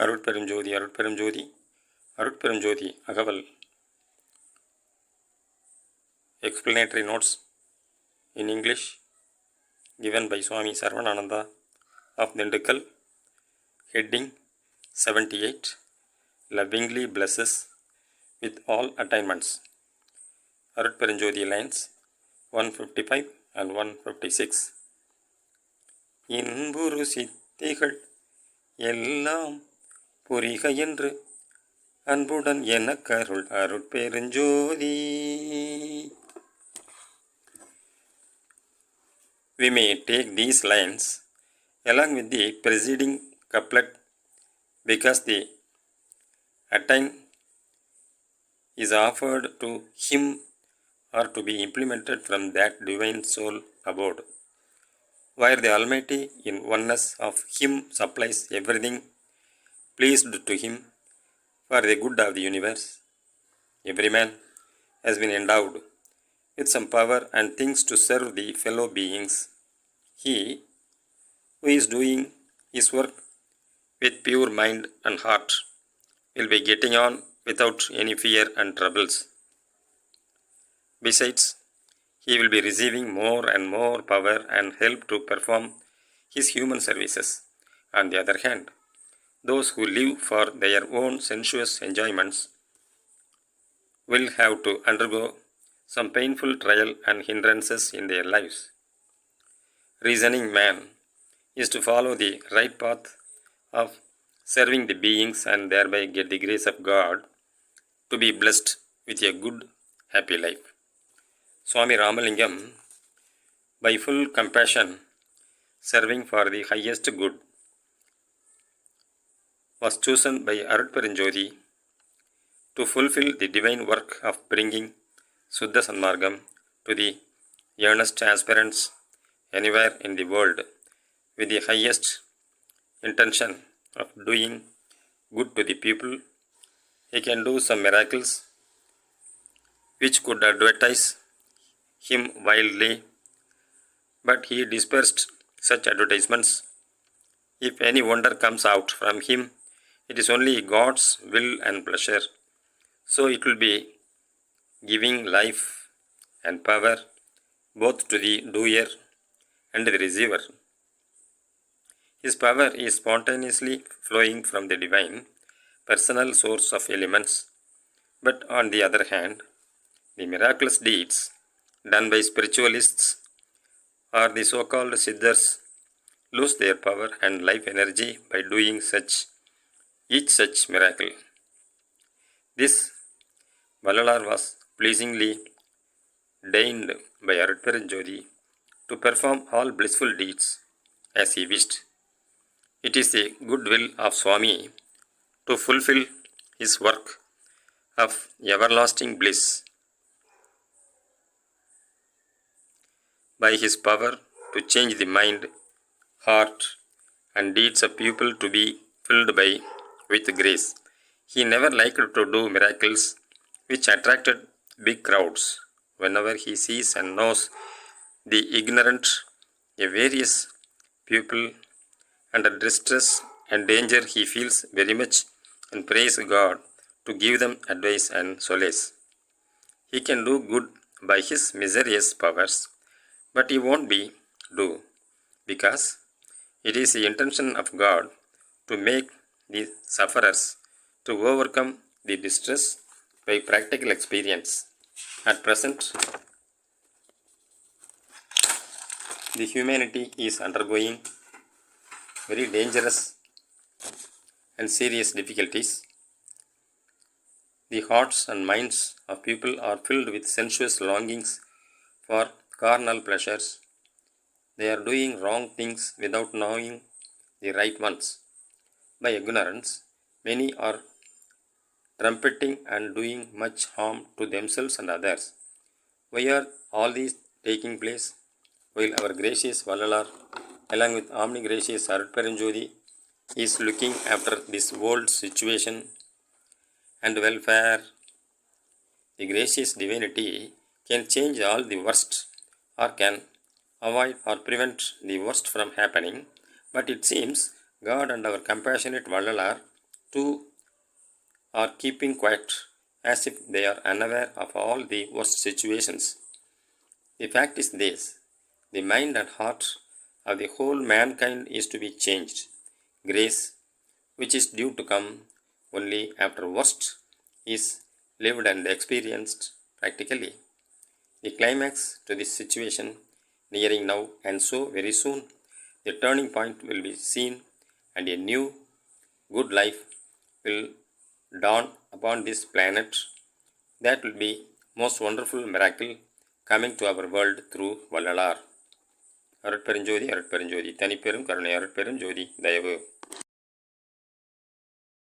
Arutperunjothi Arutperunjothi Arutperunjothi Agaval explanatory notes in English given by Swami Sarvanananda of Dindukkal. Heading 78 Lovingly blesses with all attainments. Arutperunjothi lines 155 and 156. இன்புறு சித்திகள் எல்லாம் புரிக என்று அன்புடன் எனக்கருள் அருட்பெருஞ்சோதி. We may take these lines along with the preceding couplet because the attain is offered to him or to be implemented from that divine soul abode, where the Almighty in oneness of him supplies everything pleased to him for the good of the universe. Every man has been endowed with some power and things to serve the fellow beings. He who is doing his work with pure mind and heart will be getting on without any fear and troubles. Besides, he will be receiving more and more power and help to perform his human services. On the other hand, those who live for their own sensuous enjoyments will have to undergo some painful trial and hindrances in their lives. Reasoning man is to follow the right path of serving the beings and thereby get the grace of God to be blessed with a good, happy life. Swami Ramalingam, by full compassion, serving for the highest good, was chosen by Arutperenjodi to fulfill the divine work of bringing Suddha Sanmargam to the earnest aspirants anywhere in the world with the highest intention of doing good to the people. He can do some miracles which could advertise him wildly, but he dispersed such advertisements. If any wonder comes out from him, it is only God's will and pleasure. So it will be giving life and power both to the doer and the receiver. His power is spontaneously flowing from the divine, personal source of elements. But on the other hand, the miraculous deeds done by spiritualists or the so-called siddhas lose their power and life energy by doing each such miracle. This Vallalar was pleasingly deigned by Arutperenjodi to perform all blissful deeds as he wished. It is the good will of Swami to fulfill his work of everlasting bliss by his power to change the mind, heart, and deeds of people to be filled with grace. He never liked to do miracles which attracted big crowds. Whenever he sees and knows the ignorant, a various people under distress and danger, he feels very much and prays God to give them advice and solace. He can do good by his mysterious powers, but he won't do because it is the intention of God to make the sufferers to overcome the distress by practical experience. At present, the humanity is undergoing very dangerous and serious difficulties. The hearts and minds of people are filled with sensuous longings for carnal pleasures. They are doing wrong things without knowing the right ones. By ignorance, many are trumpeting and doing much harm to themselves and others. Why are all these taking place? While our gracious Vallalar, along with omnigracious Arutperenjodi, is looking after this world's situation and welfare, the gracious divinity can change all the worst or can avoid or prevent the worst from happening. But it seems God and our compassionate Vallalar Two are keeping quiet as if they are unaware of all the worst situations. The fact is this: the mind and heart of the whole mankind is to be changed. Grace, which is due to come only after worst, is lived and experienced practically. The climax to this situation nearing now, and so very soon the turning point will be seen, and a new good life will dawn upon this planet. That will be most wonderful miracle coming to our world through Vallalar. அருட்பெருஞ்சோதி அருட்பெருஞ்சோதி தனிப்பெரும் கருணை அருட்பெரும் ஜோதி தயவு.